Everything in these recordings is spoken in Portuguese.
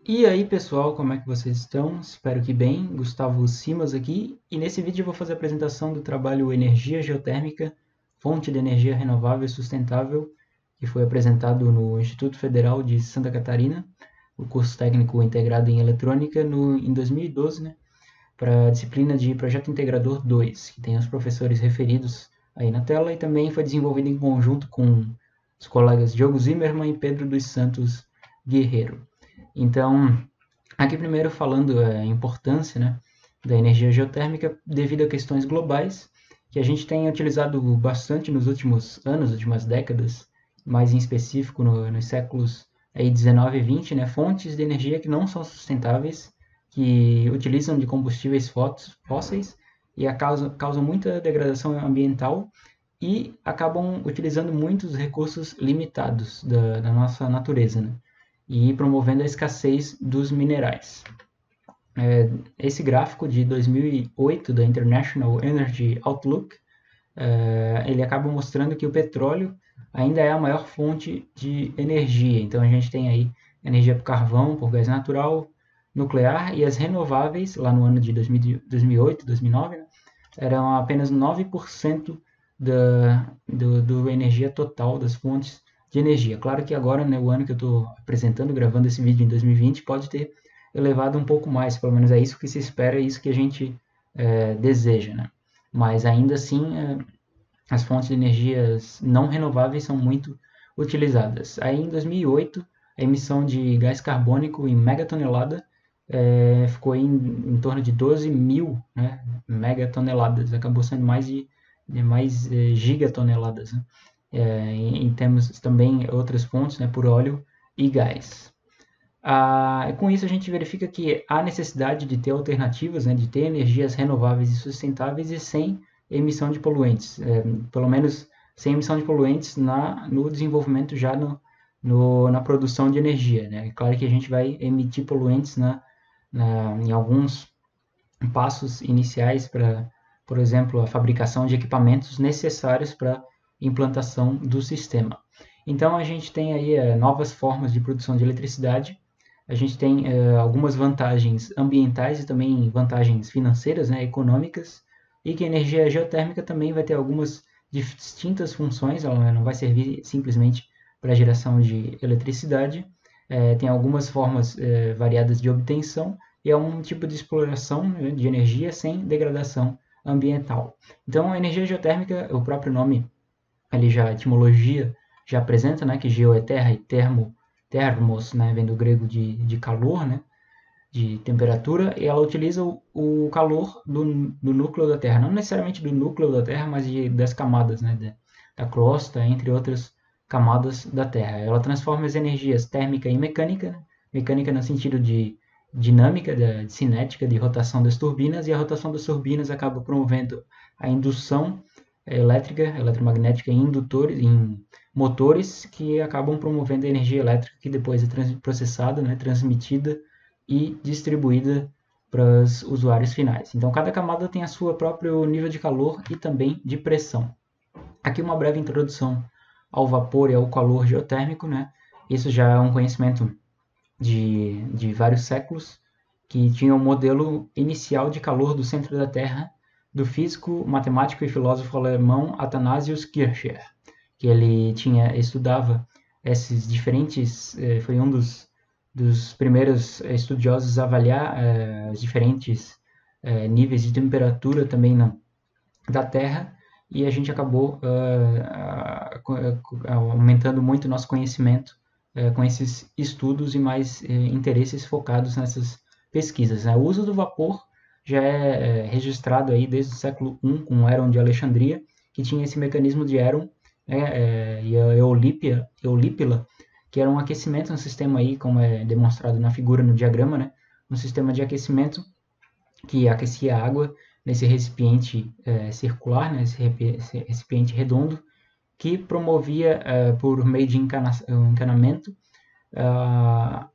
E aí pessoal, como é que vocês estão? Espero que bem. Gustavo Simas aqui, e nesse vídeo eu vou fazer a apresentação do trabalho Energia Geotérmica, Fonte de Energia Renovável e Sustentável, que foi apresentado no Instituto Federal de Santa Catarina, o curso técnico integrado em eletrônica, em 2012, né, para a disciplina de Projeto Integrador 2, que tem os professores referidos aí na tela, e também foi desenvolvido em conjunto com os colegas Diogo Zimmermann e Pedro dos Santos Guerreiro. Então, aqui primeiro falando a importância, né, da energia geotérmica devido a questões globais, que a gente tem utilizado bastante nos últimos anos, últimas décadas, mais em específico nos séculos aí 19 e 20, né, fontes de energia que não são sustentáveis, que utilizam de combustíveis fósseis e causam muita degradação ambiental e acabam utilizando muitos recursos limitados da nossa natureza, né? E promovendo a escassez dos minerais. Esse gráfico de 2008 da International Energy Outlook, ele acaba mostrando que o petróleo ainda é a maior fonte de energia. Então a gente tem aí energia por carvão, por gás natural, nuclear e as renováveis, lá no ano de 2008, 2009, né, eram apenas 9% do energia total das fontes de energia. Claro que agora, né, o ano que eu estou apresentando, gravando esse vídeo em 2020, pode ter elevado um pouco mais, pelo menos é isso que se espera, é isso que a gente deseja, né? Mas ainda assim, as fontes de energias não renováveis são muito utilizadas. Aí em 2008, a emissão de gás carbônico em megatonelada ficou em torno de 12 mil, né, megatoneladas, acabou sendo mais gigatoneladas, né? Temos também outras fontes, né, por óleo e gás. Com isso, a gente verifica que há necessidade de ter alternativas, né, de ter energias renováveis e sustentáveis e sem emissão de poluentes, pelo menos sem emissão de poluentes no desenvolvimento já na produção de energia. Né? É claro que a gente vai emitir poluentes em alguns passos iniciais para, por exemplo, a fabricação de equipamentos necessários para a implantação do sistema. Então, a gente tem aí novas formas de produção de eletricidade. A gente tem algumas vantagens ambientais e também vantagens financeiras, né, econômicas, e que a energia geotérmica também vai ter algumas distintas funções, ela não vai servir simplesmente para a geração de eletricidade, tem algumas formas variadas de obtenção, e é um tipo de exploração, né, de energia sem degradação ambiental. Então, a energia geotérmica, o próprio nome, a etimologia já apresenta, né, que geo é terra e termos, né, vem do grego de calor, né, de temperatura, e ela utiliza o calor do núcleo da Terra, não necessariamente do núcleo da Terra, mas das camadas, né, da crosta, entre outras camadas da Terra. Ela transforma as energias térmica em mecânica, né, mecânica no sentido de dinâmica, de cinética, de rotação das turbinas, e a rotação das turbinas acaba promovendo a indução elétrica, eletromagnética em motores que acabam promovendo a energia elétrica que depois é processada, né, transmitida e distribuída para os usuários finais. Então, cada camada tem a sua próprio nível de calor e também de pressão. Aqui uma breve introdução ao vapor e ao calor geotérmico, né? Isso já é um conhecimento de vários séculos, que tinha um modelo inicial de calor do centro da Terra do físico, matemático e filósofo alemão Athanasius Kircher, que ele estudava esses diferentes, foi um dos primeiros estudiosos a avaliar os diferentes níveis de temperatura também da Terra, e a gente acabou aumentando muito o nosso conhecimento com esses estudos e mais interesses focados nessas pesquisas. Né? O uso do vapor já é registrado aí desde o século I com Heron de Alexandria, que tinha esse mecanismo de Heron, e a Eulípila, que era um aquecimento no sistema aí, como é demonstrado na figura no diagrama, né? Um sistema de aquecimento que aquecia a água nesse recipiente circular, né? Esse recipiente redondo, que promovia, por meio de encanamento, a,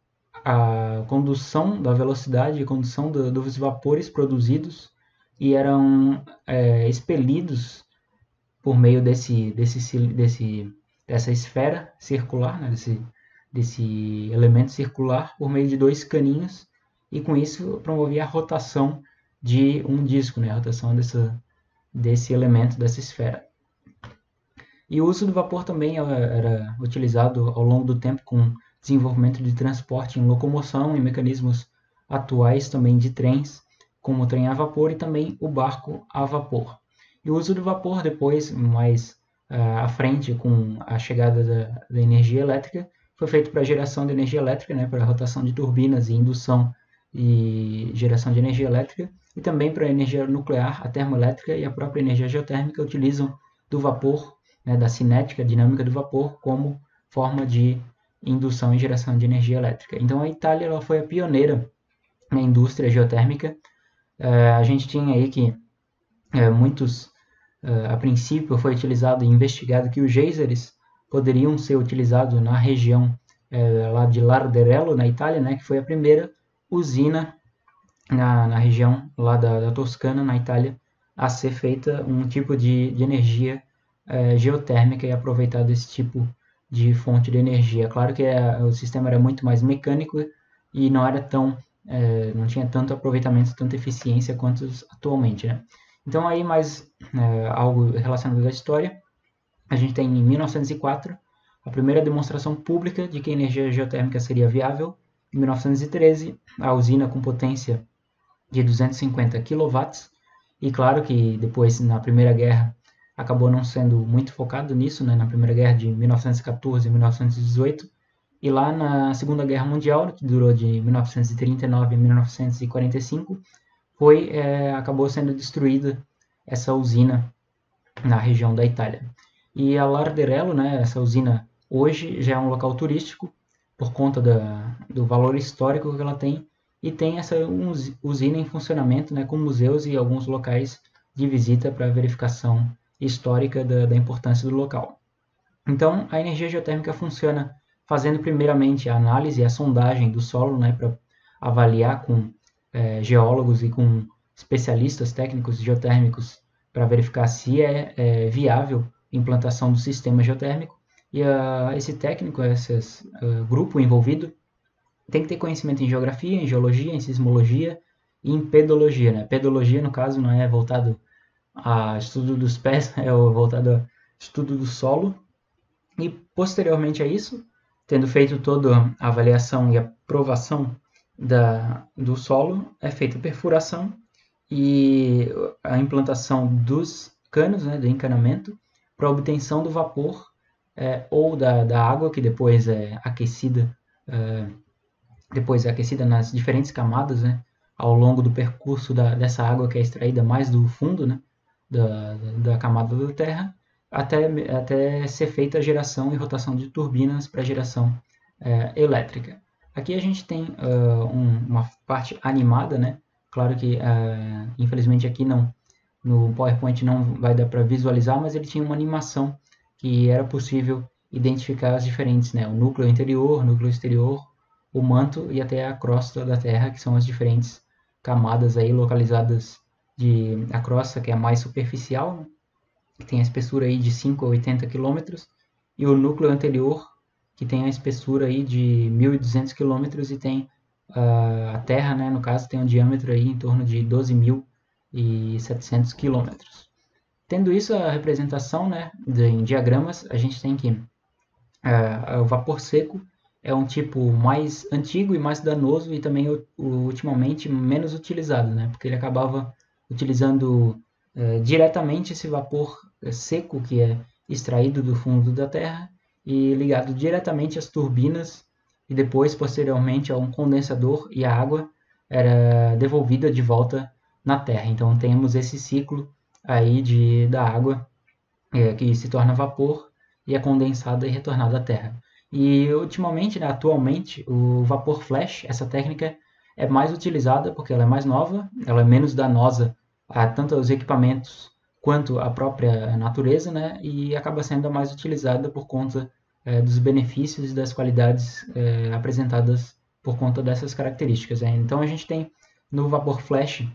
a condução da velocidade e condução dos vapores produzidos e eram expelidos por meio dessa esfera circular, né, desse elemento circular por meio de 2 caninhos, e com isso promovia a rotação de um disco, né? A rotação desse elemento, dessa esfera. E o uso do vapor também era utilizado ao longo do tempo com desenvolvimento de transporte em locomoção e mecanismos atuais também de trens, como o trem a vapor e também o barco a vapor. E o uso do vapor depois, mais à frente, com a chegada da energia elétrica, foi feito para geração de energia elétrica, né, para rotação de turbinas e indução e geração de energia elétrica, e também para a energia nuclear, a termoelétrica e a própria energia geotérmica utilizam do vapor, né, da cinética dinâmica do vapor, como forma de indução e geração de energia elétrica. Então a Itália ela foi a pioneira na indústria geotérmica. A gente tinha aí que a princípio foi utilizado e investigado que os geysers poderiam ser utilizados na região lá de Larderello, na Itália, né, que foi a primeira usina na região lá da Toscana, na Itália, a ser feita um tipo de energia geotérmica e aproveitar esse tipo de fonte de energia. Claro que o sistema era muito mais mecânico e não era não tinha tanto aproveitamento, tanta eficiência quanto atualmente, né? Então aí mais algo relacionado à história, a gente tem em 1904 a primeira demonstração pública de que a energia geotérmica seria viável. Em 1913, a usina com potência de 250 kW, e claro que depois na Primeira Guerra acabou não sendo muito focado nisso, né, na Primeira Guerra de 1914 e 1918, e lá na Segunda Guerra Mundial, que durou de 1939 a 1945, acabou sendo destruída essa usina na região da Itália. E a Larderello, né, essa usina, hoje já é um local turístico por conta do valor histórico que ela tem, e tem essa usina em funcionamento, né, com museus e alguns locais de visita para verificação histórica da importância do local. Então, a energia geotérmica funciona fazendo primeiramente a análise e a sondagem do solo, né, para avaliar com geólogos e com especialistas técnicos geotérmicos para verificar se é viável a implantação do sistema geotérmico. E esse técnico, esse grupo envolvido, tem que ter conhecimento em geografia, em geologia, em sismologia e em pedologia, né? Pedologia, no caso, não é voltado a estudo dos pés, é voltado a estudo do solo. E, posteriormente a isso, tendo feito toda a avaliação e aprovação do solo, é feita a perfuração e a implantação dos canos, né, do encanamento, para obtenção do vapor ou da água, que depois é aquecida nas diferentes camadas, né, ao longo do percurso dessa água que é extraída mais do fundo, né, da camada da terra, até ser feita a geração e rotação de turbinas para geração elétrica. Aqui a gente tem uma parte animada, né? Claro que, infelizmente, aqui no PowerPoint não vai dar para visualizar, mas ele tinha uma animação que era possível identificar as diferentes, né? O núcleo interior, o núcleo exterior, o manto e até a crosta da Terra, que são as diferentes camadas aí localizadas a crosta, que é a mais superficial, né? Que tem a espessura aí de 5 a 80 km, e o núcleo anterior, que tem a espessura aí de 1.200 km e tem a Terra, né, no caso, tem um diâmetro aí em torno de 12.700 km. Tendo isso, a representação, né, em diagramas, a gente tem que o vapor seco é um tipo mais antigo e mais danoso, e também ultimamente menos utilizado, né, porque ele acabava utilizando diretamente esse vapor seco que é extraído do fundo da Terra e ligado diretamente às turbinas, e depois, posteriormente, a um condensador, e a água era devolvida de volta na Terra. Então temos esse ciclo aí da água que se torna vapor e é condensada e retornada à Terra. E ultimamente, né, atualmente, o vapor flash, essa técnica é mais utilizada porque ela é mais nova, ela é menos danosa a tanto aos equipamentos quanto à própria natureza, né, e acaba sendo a mais utilizada por conta dos benefícios e das qualidades apresentadas por conta dessas características. Então a gente tem no vapor flash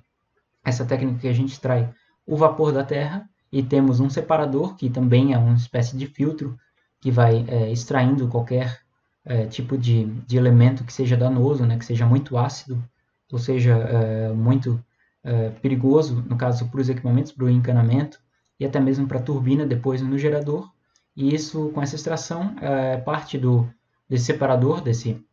essa técnica que a gente extrai o vapor da terra e temos um separador que também é uma espécie de filtro que vai extraindo qualquer tipo de elemento que seja danoso, né, que seja muito ácido, ou seja, muito perigoso, no caso, para os equipamentos, para o encanamento, e até mesmo para a turbina depois no gerador. E isso, com essa extração, parte desse separador, desse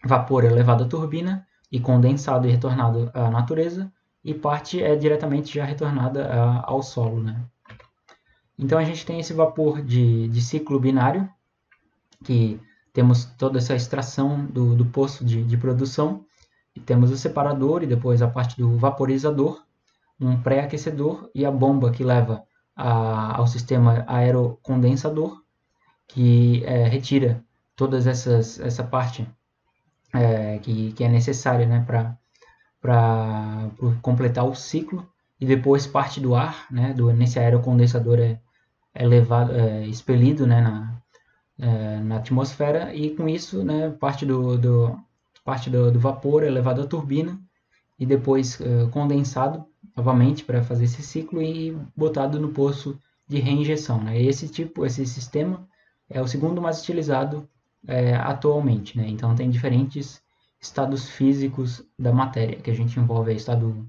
vapor é levado à turbina e condensado e retornado à natureza, e parte é diretamente já retornada ao solo, né? Então a gente tem esse vapor de ciclo binário, que temos toda essa extração do poço de produção, e temos o separador e depois a parte do vaporizador, um pré-aquecedor e a bomba que leva ao sistema aerocondensador, que retira todas essa parte que é necessária, né, para completar o ciclo, e depois parte do ar, né, nesse aerocondensador é levado, expelido, né, na atmosfera, e com isso, né, parte do vapor é levado à turbina e depois condensado novamente para fazer esse ciclo e botado no poço de reinjeção, né? Esse sistema é o segundo mais utilizado atualmente, né? Então tem diferentes estados físicos da matéria, que a gente envolve o estado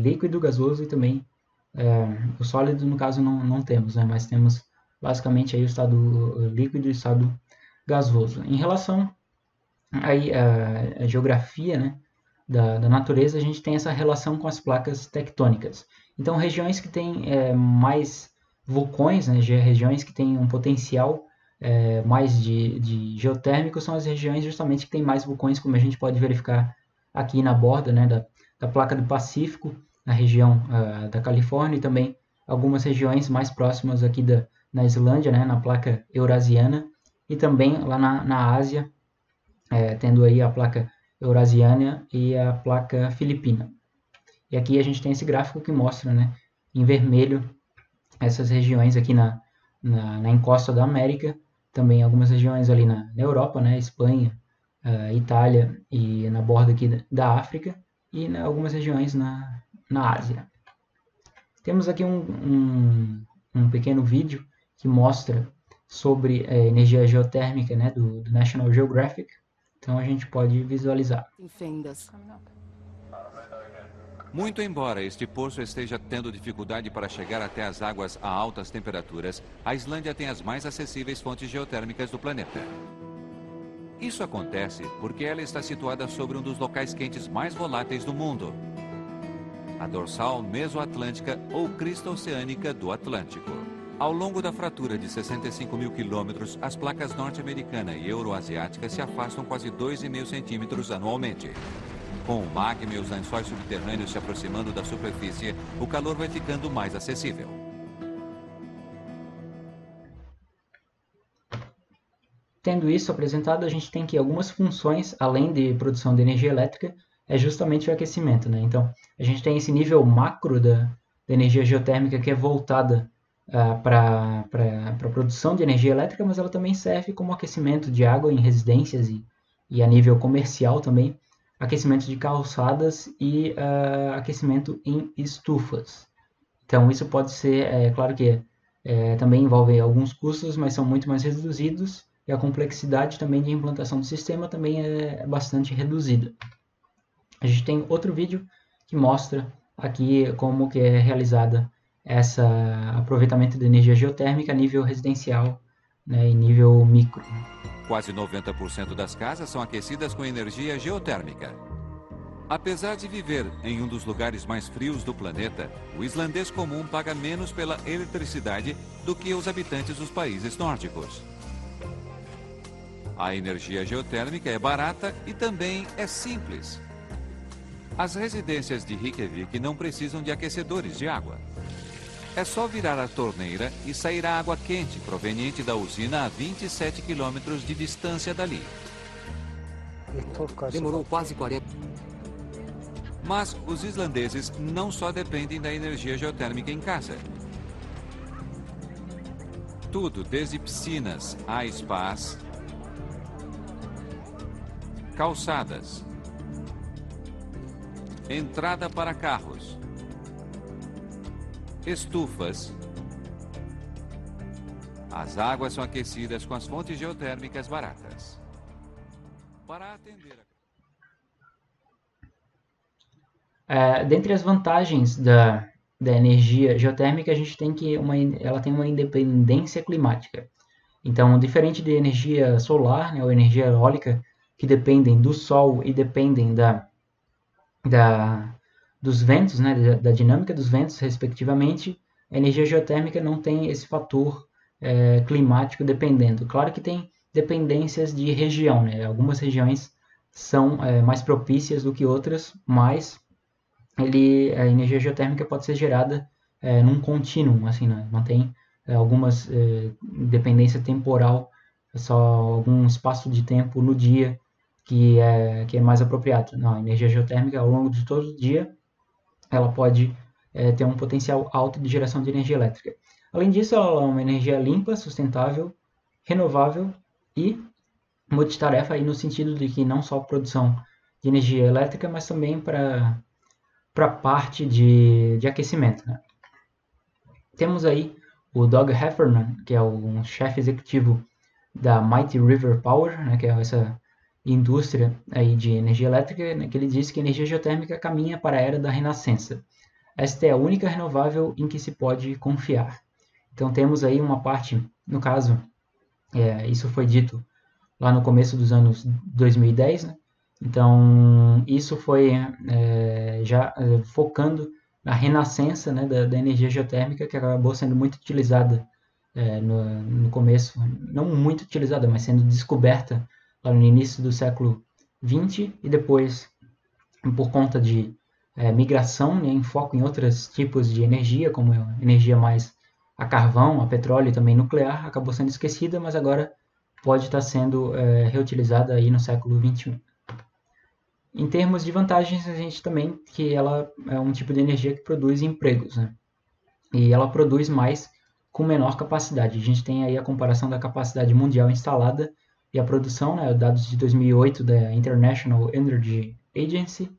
líquido, gasoso e também o sólido, no caso, não temos, né? Mas temos basicamente aí o estado líquido e o estado gasoso. Em relação aí a geografia, né, da natureza, a gente tem essa relação com as placas tectônicas. Então, regiões que têm mais vulcões, né, regiões que têm um potencial mais de geotérmico, são as regiões justamente que têm mais vulcões, como a gente pode verificar aqui na borda, né, da placa do Pacífico, na região da Califórnia, e também algumas regiões mais próximas aqui na Islândia, né, na placa eurasiana, e também lá na Ásia, tendo aí a placa eurasiana e a placa filipina. E aqui a gente tem esse gráfico que mostra, né, em vermelho essas regiões aqui na encosta da América, também algumas regiões ali na Europa, né, Espanha, Itália e na borda aqui da África, e algumas regiões na Ásia. Temos aqui um pequeno vídeo que mostra sobre energia geotérmica, né, do National Geographic. Então a gente pode visualizar. Muito embora este poço esteja tendo dificuldade para chegar até as águas a altas temperaturas, a Islândia tem as mais acessíveis fontes geotérmicas do planeta. Isso acontece porque ela está situada sobre um dos locais quentes mais voláteis do mundo, a dorsal mesoatlântica ou crista oceânica do Atlântico. Ao longo da fratura de 65 mil quilômetros, as placas norte-americana e euroasiática se afastam quase 2,5 centímetros anualmente. Com o magma e os lençóis subterrâneos se aproximando da superfície, o calor vai ficando mais acessível. Tendo isso apresentado, a gente tem que algumas funções, além de produção de energia elétrica, é justamente o aquecimento, né? Então, a gente tem esse nível macro da energia geotérmica que é voltada para a produção de energia elétrica, mas ela também serve como aquecimento de água em residências e a nível comercial também, aquecimento de calçadas e aquecimento em estufas. Então, isso pode ser, claro que também envolve alguns custos, mas são muito mais reduzidos, e a complexidade também de implantação do sistema também é bastante reduzida. A gente tem outro vídeo que mostra aqui como que é realizada esse aproveitamento de energia geotérmica a nível residencial, né, em nível micro. Quase 90% das casas são aquecidas com energia geotérmica. Apesar de viver em um dos lugares mais frios do planeta, o islandês comum paga menos pela eletricidade do que os habitantes dos países nórdicos. A energia geotérmica é barata e também é simples. As residências de Reykjavik não precisam de aquecedores de água. É só virar a torneira e sairá água quente proveniente da usina a 27 quilômetros de distância dali. Demorou quase 40. Mas os islandeses não só dependem da energia geotérmica em casa. Tudo, desde piscinas a spas, calçadas, entrada para carros, estufas, As águas são aquecidas com as fontes geotérmicas baratas. Para atender Dentre as vantagens da energia geotérmica, a gente tem que ela tem uma independência climática. Então, diferente de energia solar, né, ou energia eólica, que dependem do sol e dependem dos ventos, né, da dinâmica dos ventos, respectivamente, a energia geotérmica não tem esse fator climático dependendo. Claro que tem dependências de região, né? Algumas regiões são mais propícias do que outras, mas a energia geotérmica pode ser gerada num contínuo, assim, né? Não tem algumas dependência temporal, só algum espaço de tempo no dia que é mais apropriado. Não, a energia geotérmica, ao longo de todo o dia, ela pode ter um potencial alto de geração de energia elétrica. Além disso, ela é uma energia limpa, sustentável, renovável e multitarefa aí no sentido de que não só produção de energia elétrica, mas também para a parte de aquecimento. Né? Temos aí o Doug Heffernan, que é um chefe executivo da Mighty River Power, né, que é essa indústria aí de energia elétrica, né, que ele diz que a energia geotérmica caminha para a era da renascença. Esta é a única renovável em que se pode confiar. Então temos aí uma parte, no caso, isso foi dito lá no começo dos anos 2010, né? Então isso foi já focando na renascença, né, da energia geotérmica, que acabou sendo muito utilizada no começo, não muito utilizada, mas sendo descoberta lá no início do século XX e depois, por conta de migração, né, em foco em outros tipos de energia, como a energia mais a carvão, a petróleo e também nuclear, acabou sendo esquecida, mas agora pode estar sendo reutilizada aí no século XXI. Em termos de vantagens, a gente também que ela é um tipo de energia que produz empregos, né? E ela produz mais com menor capacidade. A gente tem aí a comparação da capacidade mundial instalada e a produção, né, dados de 2008 da International Energy Agency,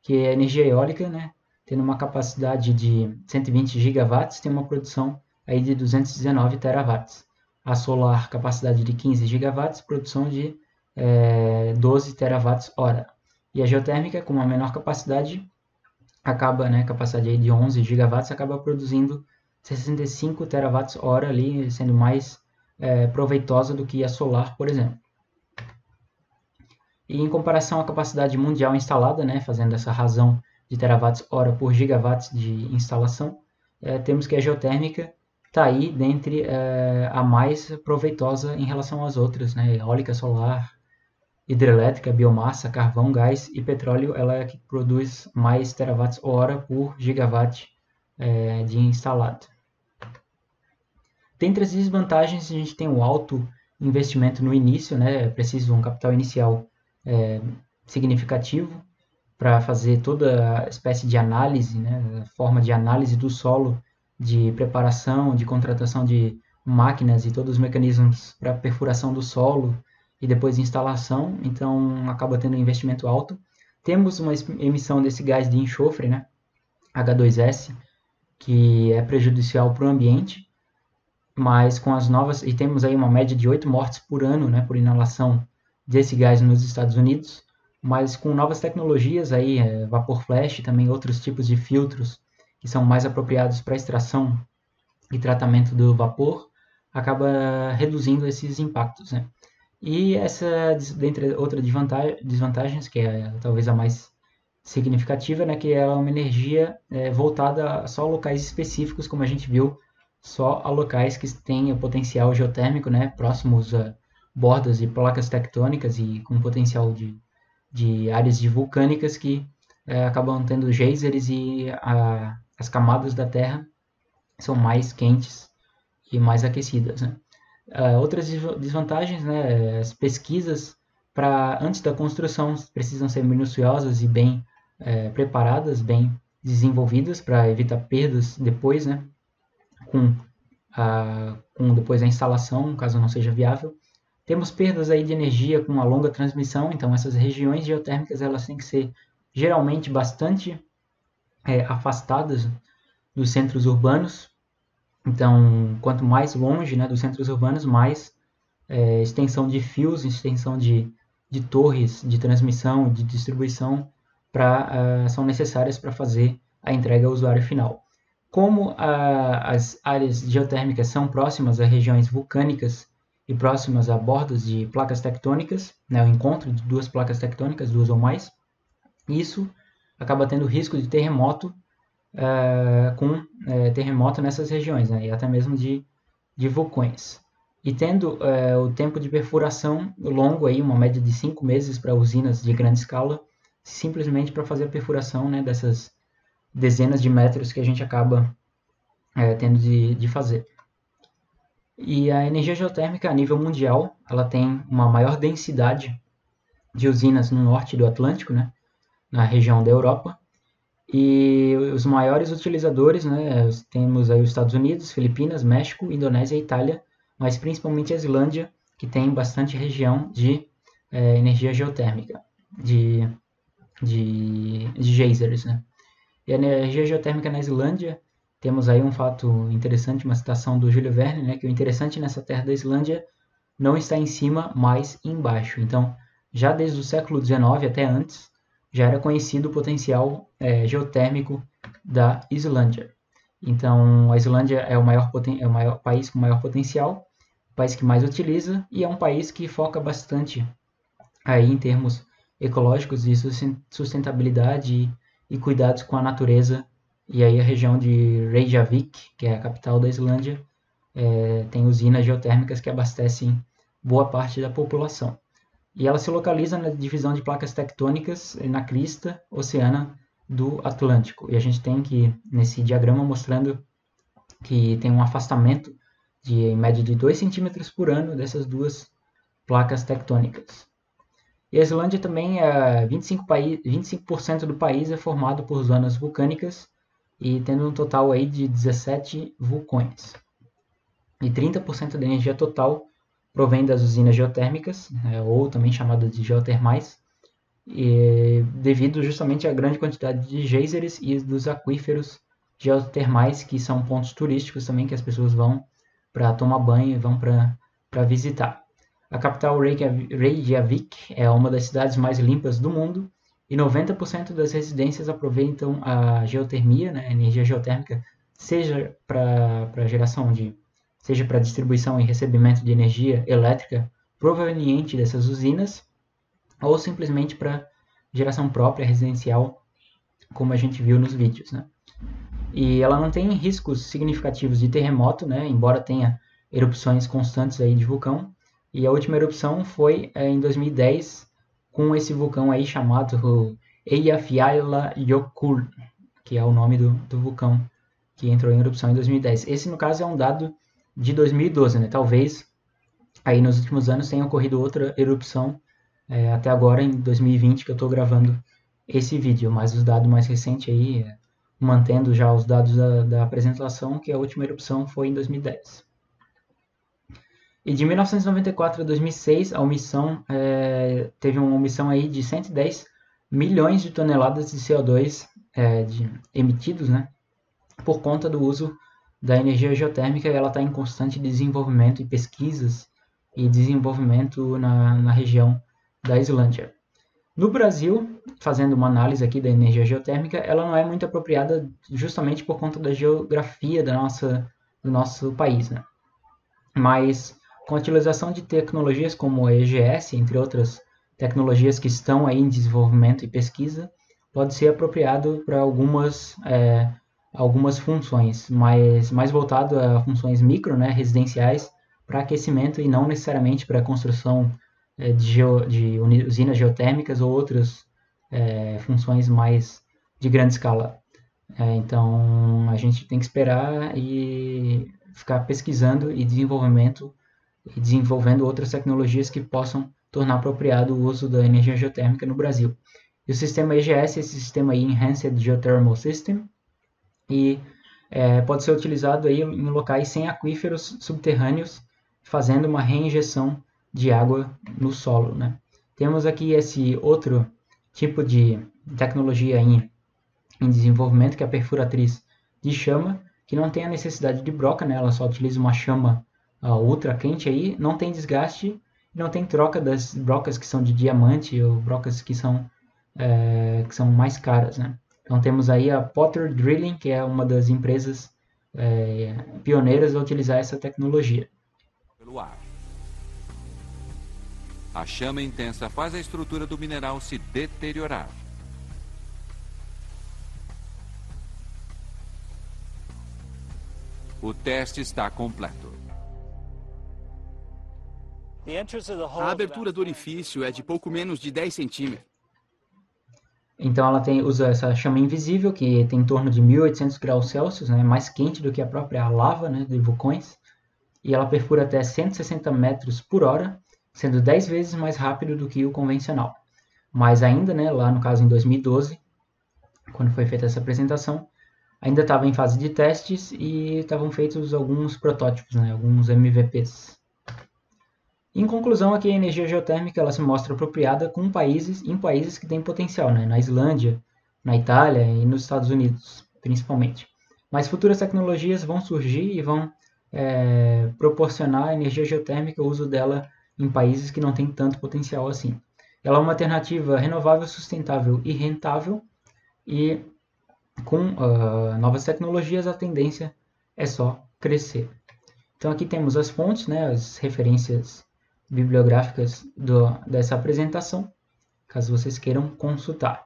que é a energia eólica, né, tendo uma capacidade de 120 gigawatts, tem uma produção aí de 219 terawatts. A solar, capacidade de 15 gigawatts, produção de 12 terawatts hora. E a geotérmica, com uma menor capacidade, acaba, né, capacidade aí de 11 gigawatts, acaba produzindo 65 terawatts hora ali, sendo mais proveitosa do que a solar, por exemplo. E em comparação à capacidade mundial instalada, né, fazendo essa razão de terawatts hora por gigawatts de instalação, temos que a geotérmica está aí dentre a mais proveitosa em relação às outras, né, eólica, solar, hidrelétrica, biomassa, carvão, gás e petróleo, ela é a que produz mais terawatts hora por gigawatt de instalado. Dentre as desvantagens, a gente tem o alto investimento no início, né? É preciso um capital inicial significativo para fazer toda a espécie de análise, né? A forma de análise do solo, de preparação, de contratação de máquinas e todos os mecanismos para perfuração do solo e depois instalação, então acaba tendo um investimento alto. Temos uma emissão desse gás de enxofre, né? H2S, que é prejudicial para o ambiente, mas com as novas, e temos aí uma média de 8 mortes por ano, né, por inalação desse gás nos Estados Unidos, mas com novas tecnologias aí, vapor flash e também outros tipos de filtros que são mais apropriados para extração e tratamento do vapor, acaba reduzindo esses impactos, né? E essa, dentre outras desvantagens, que é talvez a mais significativa, né, que ela é uma energia voltada só a locais específicos, como a gente viu, só a locais que têm o potencial geotérmico, né, próximos a bordas de placas tectônicas e com potencial de áreas de vulcânicas que acabam tendo geysers e as camadas da Terra são mais quentes e mais aquecidas, né? Outras desvantagens, né, as pesquisas antes da construção precisam ser minuciosas e bem preparadas, bem desenvolvidas para evitar perdas depois, né, com depois a instalação, caso não seja viável. Temos perdas aí de energia com uma longa transmissão, então essas regiões geotérmicas elas têm que ser geralmente bastante afastadas dos centros urbanos, Então, quanto mais longe, né, dos centros urbanos, mais extensão de fios, extensão de torres de transmissão, de distribuição são necessárias para fazer a entrega ao usuário final. Como as áreas geotérmicas são próximas a regiões vulcânicas e próximas a bordas de placas tectônicas, né, o encontro de duas placas tectônicas, duas ou mais, isso acaba tendo risco de terremoto terremoto nessas regiões, né, e até mesmo de vulcões. E tendo o tempo de perfuração longo, aí, uma média de 5 meses para usinas de grande escala, simplesmente para fazer a perfuração, né, dessas dezenas de metros que a gente acaba tendo de fazer. E a energia geotérmica a nível mundial, ela tem uma maior densidade de usinas no norte do Atlântico, né, na região da Europa, e os maiores utilizadores, né, temos aí os Estados Unidos, Filipinas, México, Indonésia e Itália, mas principalmente a Islândia, que tem bastante região de energia geotérmica, de geysers, né? E a energia geotérmica na Islândia, temos aí um fato interessante, uma citação do Júlio Verne, né, que o interessante nessa terra da Islândia não está em cima, mas embaixo. Então, já desde o século XIX até antes, já era conhecido o potencial geotérmico da Islândia. Então, a Islândia é o maior país com maior potencial, o país que mais utiliza e é um país que foca bastante aí em termos ecológicos e sustentabilidade e cuidados com a natureza. E aí a região de Reykjavik, que é a capital da Islândia, tem usinas geotérmicas que abastecem boa parte da população. E ela se localiza na divisão de placas tectônicas na crista oceana do Atlântico. E a gente tem que, nesse diagrama, mostrando que tem um afastamento em média de 2 centímetros por ano dessas duas placas tectônicas. E a Islândia também, 25% do país é formado por zonas vulcânicas, e tendo um total aí de 17 vulcões. E 30% da energia total provém das usinas geotérmicas, ou também chamadas de geotermais, devido justamente à grande quantidade de geysers e dos aquíferos geotermais, que são pontos turísticos também, que as pessoas vão para tomar banho e vão para visitar. A capital Reykjavik é uma das cidades mais limpas do mundo, e 90% das residências aproveitam a geotermia, né, a energia geotérmica, seja para geração seja para distribuição e recebimento de energia elétrica proveniente dessas usinas, ou simplesmente para geração própria residencial, como a gente viu nos vídeos, né? E ela não tem riscos significativos de terremoto, né, embora tenha erupções constantes aí de vulcão. E a última erupção foi em 2010, com esse vulcão aí chamado Eyjafjallajökull, que é o nome do vulcão que entrou em erupção em 2010. Esse, no caso, é um dado de 2012, né? Talvez aí nos últimos anos tenha ocorrido outra erupção, até agora em 2020 que eu estou gravando esse vídeo, mas os dados mais recentes aí, mantendo já os dados da apresentação, que a última erupção foi em 2010. E de 1994 a 2006, a omissão teve uma omissão aí de 110 milhões de toneladas de CO2 emitidos, né, por conta do uso da energia geotérmica, e ela está em constante desenvolvimento e pesquisas e desenvolvimento na região da Islândia. No Brasil, fazendo uma análise aqui da energia geotérmica, ela não é muito apropriada justamente por conta da geografia do nosso país, né? Mas com a utilização de tecnologias como a EGS, entre outras tecnologias que estão aí em desenvolvimento e pesquisa, pode ser apropriado para algumas funções, mas mais voltado a funções micro, né, residenciais, para aquecimento e não necessariamente para a construção de usinas geotérmicas ou outras funções mais de grande escala. Então, a gente tem que esperar e ficar pesquisando e desenvolvendo outras tecnologias que possam tornar apropriado o uso da energia geotérmica no Brasil. E o sistema EGS, esse sistema aí, Enhanced Geothermal System, e pode ser utilizado aí em locais sem aquíferos subterrâneos, fazendo uma reinjeção de água no solo, né? Temos aqui esse outro tipo de tecnologia em desenvolvimento, que é a perfuratriz de chama, que não tem a necessidade de broca, né? Ela só utiliza uma chama ultra quente aí, não tem desgaste, não tem troca das brocas que são de diamante ou brocas que são mais caras, né? Então temos aí a Potter Drilling, que é uma das empresas pioneiras a utilizar essa tecnologia. Pelo ar. A chama intensa faz a estrutura do mineral se deteriorar. O teste está completo. A abertura do orifício é de pouco menos de 10 centímetros. Então ela usa essa chama invisível, que tem em torno de 1800 graus Celsius, né, mais quente do que a própria lava, né, de vulcões, e ela perfura até 160 metros por hora, sendo 10 vezes mais rápido do que o convencional. Mas ainda, né, lá no caso em 2012, quando foi feita essa apresentação, ainda estava em fase de testes e estavam feitos alguns protótipos, né, alguns MVPs. Em conclusão, aqui a energia geotérmica ela se mostra apropriada em países que têm potencial, né? Na Islândia, na Itália e nos Estados Unidos, principalmente. Mas futuras tecnologias vão surgir e vão proporcionar a energia geotérmica, o uso dela em países que não têm tanto potencial assim. Ela é uma alternativa renovável, sustentável e rentável, e com novas tecnologias a tendência é só crescer. Então aqui temos as fontes, né, as referências bibliográficas dessa apresentação, caso vocês queiram consultar.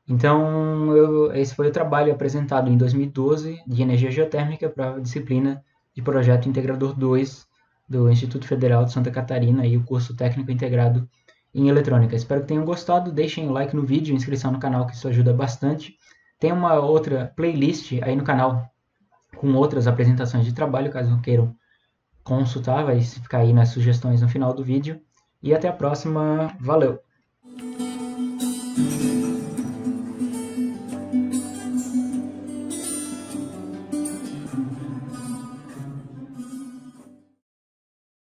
Então, esse foi o trabalho apresentado em 2012 de energia geotérmica para a disciplina de Projeto Integrador 2 do Instituto Federal de Santa Catarina e o curso técnico integrado em eletrônica. Espero que tenham gostado, deixem o like no vídeo, inscrição no canal, que isso ajuda bastante. Tem uma outra playlist aí no canal com outras apresentações de trabalho, caso queiram consultar, vai ficar aí nas sugestões no final do vídeo. E até a próxima, valeu!